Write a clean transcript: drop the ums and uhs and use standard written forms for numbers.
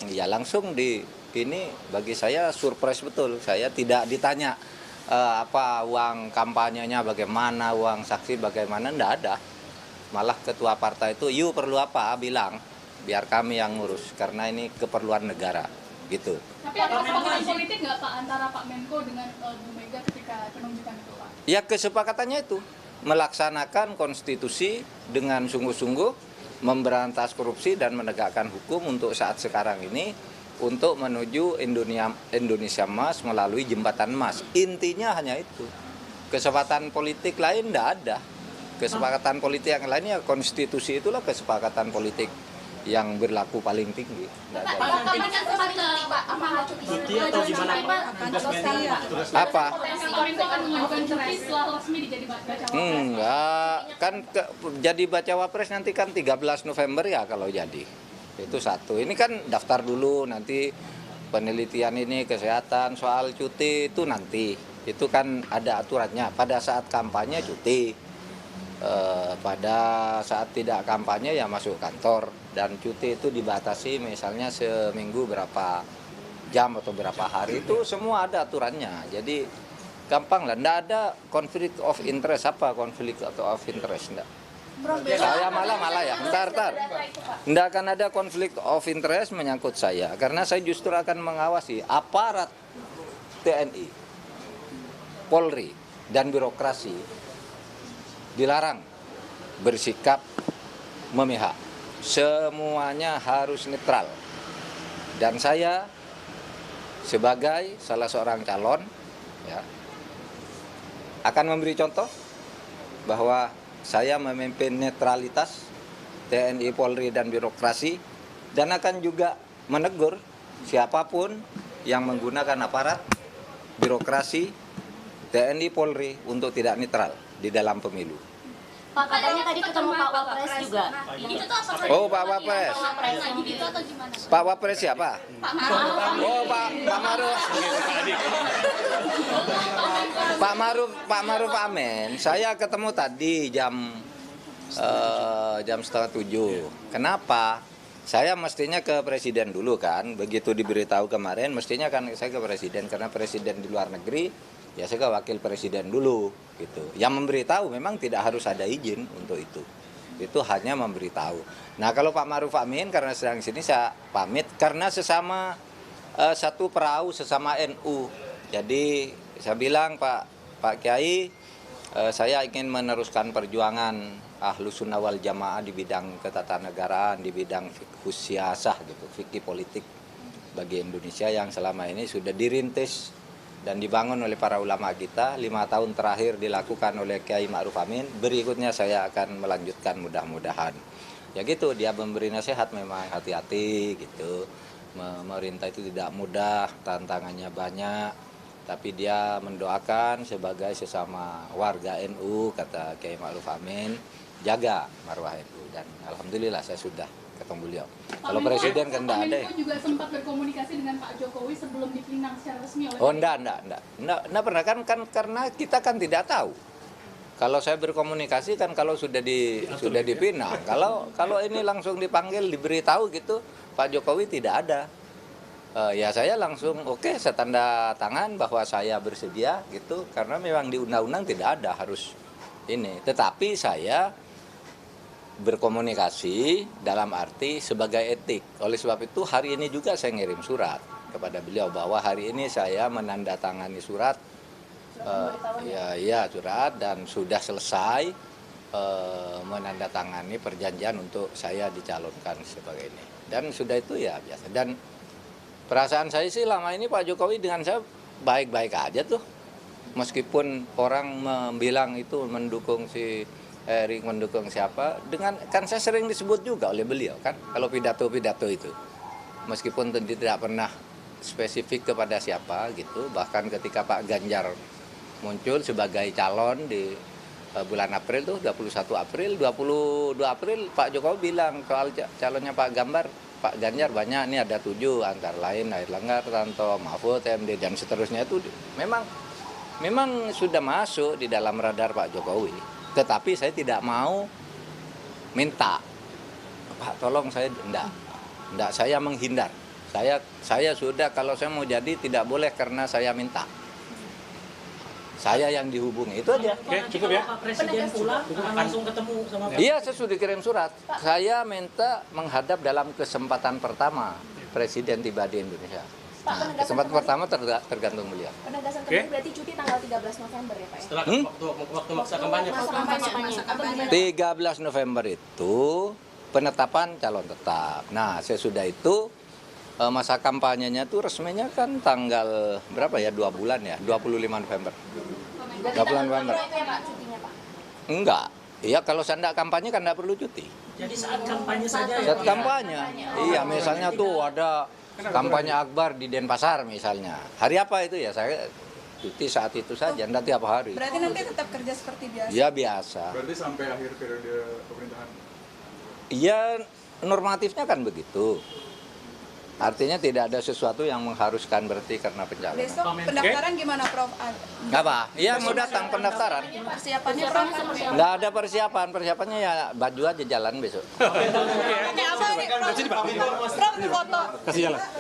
Ya langsung ini bagi saya surprise betul. Saya tidak ditanya apa uang kampanyenya bagaimana, uang saksi bagaimana, enggak ada. Malah ketua partai itu, "You perlu apa?" bilang, "Biar kami yang ngurus karena ini keperluan negara." Gitu. Tapi ada kesepakatan politik nggak Pak antara Pak Menko dengan Bu Mega ketika penunjukan itu Pak? Ya kesepakatannya itu melaksanakan konstitusi dengan sungguh-sungguh, memberantas korupsi dan menegakkan hukum untuk saat sekarang ini, untuk menuju Indonesia Emas melalui jembatan emas. Intinya hanya itu. Kesepakatan politik lain tidak ada. Kesepakatan politik yang lainnya konstitusi itulah kesepakatan politik yang berlaku paling tinggi. Apa? Enggak, kan jadi bacawa pres nanti kan 13 November ya kalau jadi. Itu satu. Ini kan daftar dulu, nanti penelitian ini kesehatan soal cuti itu nanti. Itu kan ada aturannya. Pada saat kampanye cuti, pada saat tidak kampanye ya masuk kantor. Dan cuti itu dibatasi misalnya seminggu berapa jam atau berapa hari, itu semua ada aturannya. Jadi gampang lah, enggak ada konflik of interest. Apa konflik of interest? Enggak. Saya malah ya, bentar. Enggak akan ada konflik of interest menyangkut saya, karena saya justru akan mengawasi aparat TNI, Polri, dan birokrasi dilarang bersikap memihak. Semuanya harus netral. Dan saya sebagai salah seorang calon ya, akan memberi contoh bahwa saya memimpin netralitas TNI, Polri, dan birokrasi, dan akan juga menegur siapapun yang menggunakan aparat birokrasi TNI, Polri untuk tidak netral di dalam pemilu. Pak, katanya tadi ketemu Pak Wapres juga. Oh, Pak Wapres. Pak Wapres siapa? Oh, Pak Maruf. Pak Maruf Amin. Saya ketemu tadi jam 6:30. Kenapa? Saya mestinya ke presiden dulu kan. Begitu diberitahu kemarin, mestinya kan saya ke presiden, karena presiden di luar negeri. Ya saya ke wakil presiden dulu gitu. Yang memberitahu memang tidak harus ada izin untuk itu. Itu hanya memberitahu. Nah, kalau Pak Maruf Amin karena sedang sini saya pamit karena sesama satu perahu, sesama NU. Jadi saya bilang Pak Kiai, saya ingin meneruskan perjuangan Ahlus Sunnah wal Jamaah di bidang ketatanegaraan, di bidang fikih siasah gitu, fikih politik bagi Indonesia yang selama ini sudah dirintis dan dibangun oleh para ulama kita. 5 tahun terakhir dilakukan oleh Kiai Ma'ruf Amin. Berikutnya saya akan melanjutkan mudah-mudahan. Ya gitu, dia memberi nasihat memang hati-hati gitu. Memerintah itu tidak mudah, tantangannya banyak. Tapi dia mendoakan sebagai sesama warga NU, kata Kiai Ma'ruf Amin, jaga marwah NU. Dan alhamdulillah saya sudah ketemu beliau. Kalau presiden kan enggak ada. Pak Menko juga sempat berkomunikasi dengan Pak Jokowi sebelum dipinang secara resmi oleh. Oh, enggak pernah kan karena kita kan tidak tahu. Kalau saya berkomunikasi kan kalau sudah dipinang. Kalau ini langsung dipanggil, diberitahu gitu, Pak Jokowi tidak ada. Ya saya langsung oke, saya tanda tangan bahwa saya bersedia gitu, karena memang di undang-undang tidak ada harus ini. Tetapi saya berkomunikasi dalam arti sebagai etik. Oleh sebab itu hari ini juga saya ngirim surat kepada beliau bahwa hari ini saya menandatangani surat, surat, dan sudah selesai menandatangani perjanjian untuk saya dicalonkan sebagai ini. Dan sudah itu ya biasa. Dan perasaan saya sih lama ini Pak Jokowi dengan saya baik-baik aja tuh. Meskipun orang bilang itu mendukung si Erik, mendukung siapa, dengan kan saya sering disebut juga oleh beliau kan kalau pidato-pidato itu, meskipun tidak pernah spesifik kepada siapa gitu. Bahkan ketika Pak Ganjar muncul sebagai calon di bulan April tuh, 21 April, 22 April Pak Jokowi bilang soal calonnya Pak Ganjar banyak, ini ada 7 antara lain Airlangga, Tanto, Mahfud, MD, dan seterusnya. Itu memang sudah masuk di dalam radar Pak Jokowi. Tetapi saya tidak mau minta, Pak tolong saya, enggak, saya menghindar. Saya sudah, kalau saya mau jadi tidak boleh karena saya minta. Saya yang dihubungi, itu aja. Oke, cukup ya. Pak Presiden pulang langsung ketemu sama Pak. Iya, saya sudah kirim surat. Saya minta menghadap dalam kesempatan pertama Presiden tiba di Indonesia. Nah, kesempatan pertama tergantung beliau. Penegasan Oke. kembali berarti cuti tanggal 13 November ya Pak ya? Setelah waktu masa kampanye. Masa kampanye. 13 November itu penetapan calon tetap. Nah, sesudah itu masa kampanyenya tuh resminya kan tanggal berapa ya? 2 bulan ya, 25 November. 20 November. Itu ya Pak cutinya Pak? Enggak. Iya, kalau saya enggak kampanye kan enggak perlu cuti. Jadi saat kampanye saja ya. Saat Pak? kampanye. Iya, misalnya tuh ada kampanye Akbar di Denpasar misalnya. Hari apa itu ya? Saya cuti saat itu saja, enggak tiap hari. Berarti nanti tetap kerja seperti biasa. Ya biasa. Berarti sampai akhir periode pemerintahan. Iya, normatifnya kan begitu. Artinya tidak ada sesuatu yang mengharuskan berarti karena pencalonan. Besok pendaftaran gimana Prof? Apa? Iya, mau datang pendaftaran. Persiapannya Prof? Nggak ada persiapan. Persiapannya ya baju aja jalan besok. Ini apa nih Prof? Prof foto. Kasih jalan.